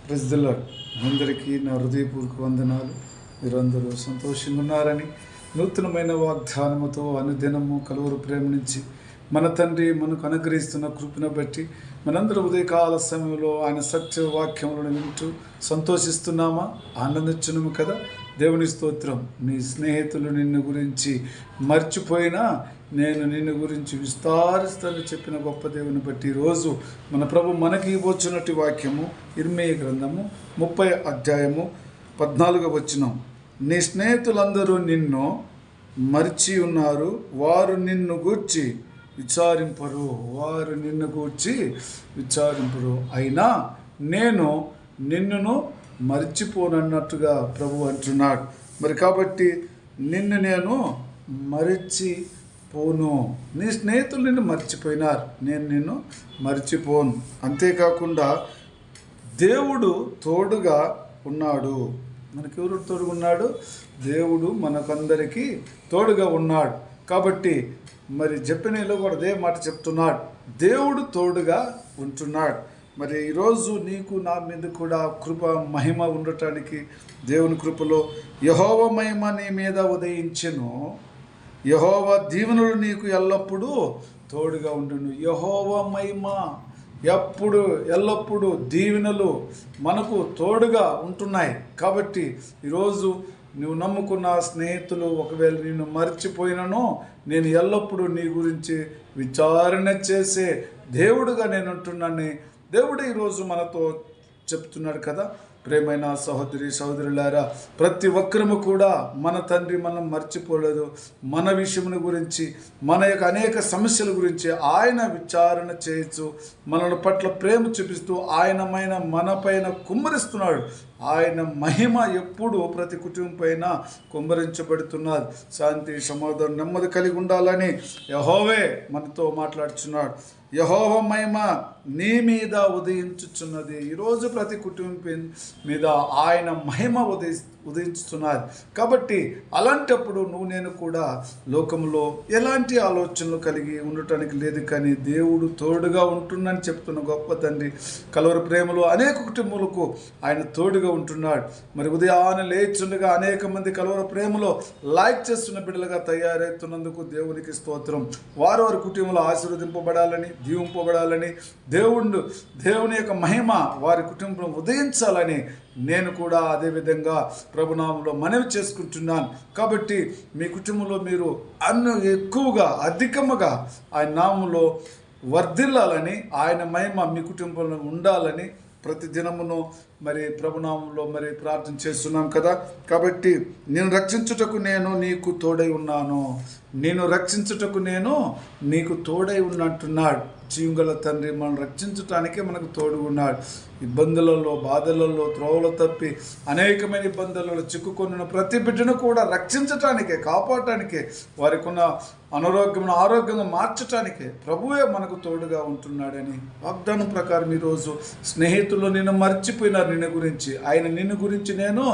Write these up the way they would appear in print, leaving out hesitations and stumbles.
Praise the lord. అందరికీ నా హృదయపూర్వక వందనాలు. మీరందరూ సంతోషంగా ఉన్నారని నూతనమైన వాగ్దానముతో అనుదినము కలువరు ప్రేమ నుంచి మన తండ్రి మనకు అనుగ్రహిస్తున్న కృపను బట్టి మనందరూ ఉదయకాల సమయంలో ఆయన సత్య వాక్యములను వింటూ సంతోషిస్తున్నామా, ఆనందించున్నాము కదా. దేవుని స్తోత్రం. నీ స్నేహితులు నిన్ను గురించి మర్చిపోయినా నేను నిన్ను గురించి విస్తారిస్తాను చెప్పిన గొప్ప దేవుని బట్టి ఈరోజు మన ప్రభు మనకి ఇవ్వచ్చున్నట్టు వాక్యము ఇర్మీయా గ్రంథము 30 అధ్యాయము 14వ వచనం. నీ స్నేహితులందరూ నిన్ను మరిచి ఉన్నారు, వారు నిన్ను గూర్చి విచారింపరు. అయినా నేను నిన్నును మరిచిపోనన్నట్టుగా ప్రభు అంటున్నాడు. మరి కాబట్టి నిన్ను నేను మరిచిపోను. నీ స్నేహితులు నిన్ను మర్చిపోయినారు, నేను నిన్ను మర్చిపోను. అంతేకాకుండా దేవుడు తోడుగా ఉన్నాడు. మనకెవరు తోడుగా ఉన్నాడు? దేవుడు మనకందరికీ తోడుగా ఉన్నాడు. కాబట్టి మరి చెప్పినలో కూడా అదే మాట చెప్తున్నాడు, దేవుడు తోడుగా ఉంటున్నాడు. మరి ఈరోజు నీకు నా మీద కూడా కృప మహిమ ఉండటానికి దేవుని కృపలో యెహోవా మహిమ నీ మీద ఉదయించెను, యెహోవా దీవెనలు నీకు ఎల్లప్పుడూ తోడుగా ఉండును. యెహోవా మహిమ ఎల్లప్పుడూ దీవెనలు మనకు తోడుగా ఉంటున్నాయి. కాబట్టి ఈరోజు నువ్వు నమ్ముకున్న స్నేహితులు ఒకవేళ నిన్ను మర్చిపోయినను నేను ఎల్లప్పుడూ నీ గురించి విచారణ చేసే దేవుడుగా నేను ఉంటున్నాను. దేవుడు ఈరోజు మనతో చెప్తున్నాడు కదా. ప్రేమైన సహోదరి సహోదరులారా, ప్రతి ఒక్కరము కూడా మన తండ్రి మనం మర్చిపోలేదు. మన విషయమును గురించి, మన యొక్క అనేక సమస్యల గురించి ఆయన విచారణ చేయొచ్చు. మన పట్ల ప్రేమ చూపిస్తూ ఆయనమైన మన పైన కుమ్మరిస్తున్నాడు. ఆయన మహిమ ఎప్పుడు ప్రతి కుటుంబం పైన కుమ్మరించబడుతున్నది. శాంతి సమాధానం నెమ్మది కలిగి ఉండాలని యెహోవే మనతో మాట్లాడుచున్నాడు. యెహోవా మహిమ నీ మీద ఉదయించుచున్నది. ఈరోజు ప్రతి కుటుంబం మీద ఆయన మహిమ ఉదయించుతున్నది. కాబట్టి అలాంటప్పుడు నేను కూడా లోకంలో ఎలాంటి ఆలోచనలు కలిగి ఉండటానికి లేదు, కానీ దేవుడు తోడుగా ఉంటుందని చెప్తున్న గొప్ప తండ్రి కలువరి ప్రేమలో అనేక కుటుంబాలకు ఆయన తోడుగా ఉంటున్నాడు. మరి ఉదయాన్నే లేచుండగా అనేక మంది కలువరి ప్రేమలో లైక్ చేస్తున్న బిడ్డలుగా తయారవుతున్నందుకు దేవునికి స్తోత్రం. వారి కుటుంబంలో ఆశీర్వదింపబడాలని, దీవింపబడాలని, దేవుని యొక్క మహిమ వారి కుటుంబం ఉదయించాలని నేను కూడా అదేవిధంగా ప్రభునామంలో మనవి చేసుకుంటున్నాను. కాబట్టి మీ కుటుంబంలో మీరు ఎక్కువగా అధికముగా ఆయన నామంలో వర్ధిల్లాలని, ఆయన మహిమ మీ కుటుంబంలో ఉండాలని ప్రతి దినమును మరి ప్రభునామంలో మరి ప్రార్థన చేస్తున్నాం కదా. కాబట్టి నేను రక్షించుటకు నేను నీకు తోడై ఉన్నాను, నీకు తోడై ఉన్నట్టున్నాడు. జీవంగల తండ్రి మనం రక్షించటానికే మనకు తోడుగా ఉన్నాడు. ఇబ్బందులలో, బాధలలో, త్రోవలు తప్పి అనేకమైన ఇబ్బందులలో చిక్కుకొన్న ప్రతి బిడ్డను కూడా రక్షించటానికే, కాపాడటానికే, వారికి ఉన్న అనారోగ్యమును ఆరోగ్యంగా మార్చటానికే ప్రభువే మనకు తోడుగా ఉంటున్నాడని వాగ్దానం ప్రకారం ఈరోజు స్నేహితులు నిన్ను మర్చిపోయినారు. నిన్ను గురించి నేను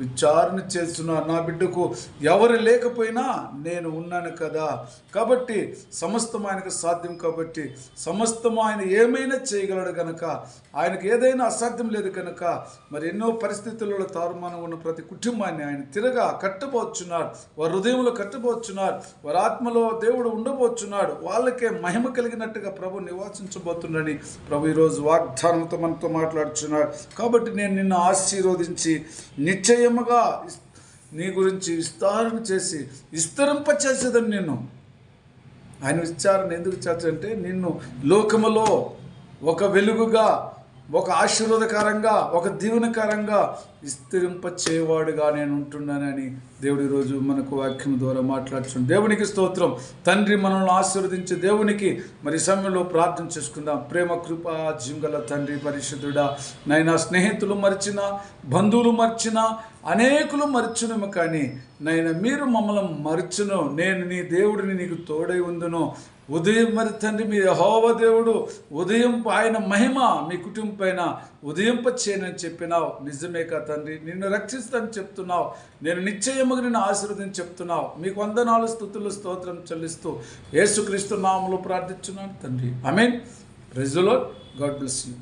విచారణ చేస్తున్నాను. నా బిడ్డకు ఎవరు లేకపోయినా నేను ఉన్నాను కదా. కాబట్టి సమస్తం ఆయనకు సాధ్యం. కాబట్టి సమస్తము ఆయన ఏమైనా చేయగలడు కనుక, ఆయనకు ఏదైనా అసాధ్యం లేదు కనుక మరి ఎన్నో పరిస్థితులలో తారుమానం ఉన్న ప్రతి కుటుంబాన్ని ఆయన తిరగా కట్టబోచున్నాడు. వారి హృదయంలో కట్టబోచున్నాడు. వారి ఆత్మలో దేవుడు ఉండబోచున్నాడు. వాళ్ళకే మహిమ కలిగినట్టుగా ప్రభు నివాసించబోతున్నాడని ప్రభు ఈరోజు వాగ్దానంతో మనతో మాట్లాడుచున్నాడు. కాబట్టి నేను నిన్ను ఆశీర్వదించి నిశ్చయముగా నీ గురించి విస్తారణ చేసి విస్తరింపచేసేదని నేను. ఆయన విచారణ ఎందుకు చేస్తాడంటే నిన్ను లోకములో ఒక వెలుగుగా, ఒక ఆశీర్వాదకరంగా, ఒక దీవెనకరంగా విస్తరింపచేవాడుగా నేను ఉంటున్నానని దేవుడు ఈరోజు మనకు వాక్యం ద్వారా మాట్లాడుచున్నాడు. దేవునికి స్తోత్రం. తండ్రి మనల్ని ఆశీర్వదించే దేవునికి మరి సమయంలో ప్రార్థన చేసుకుందాం. ప్రేమ కృప జీవంగల తండ్రి పరిశుద్ధుడా, నైనా స్నేహితులు మర్చిన, బంధువులు మర్చిన, అనేకులు మర్చును, కానీ నైనా మీరు మమ్మల్ని మర్చును. నేను నీ దేవుడిని, నీకు తోడై ఉందును. ఉదయం మరి తండ్రి మీ యెహోవా దేవుడు ఉదయం ఆయన మహిమ మీ కుటుంబం పైన ఉదయింపచేయనని చెప్పినావు. నిజమే కదా తండ్రి, నిన్ను రక్షిస్తానని చెప్తున్నావు. నేను నిశ్చయముగా నిన్ను ఆశీర్వదించి చెప్తున్నావు. మీకు వందనాలు, స్తుతులు, స్తోత్రం చెల్లిస్తూ యేసుక్రీస్తు నామములో ప్రార్థిస్తున్నాను తండ్రి. ఆమేన్. Praise the Lord. God bless you.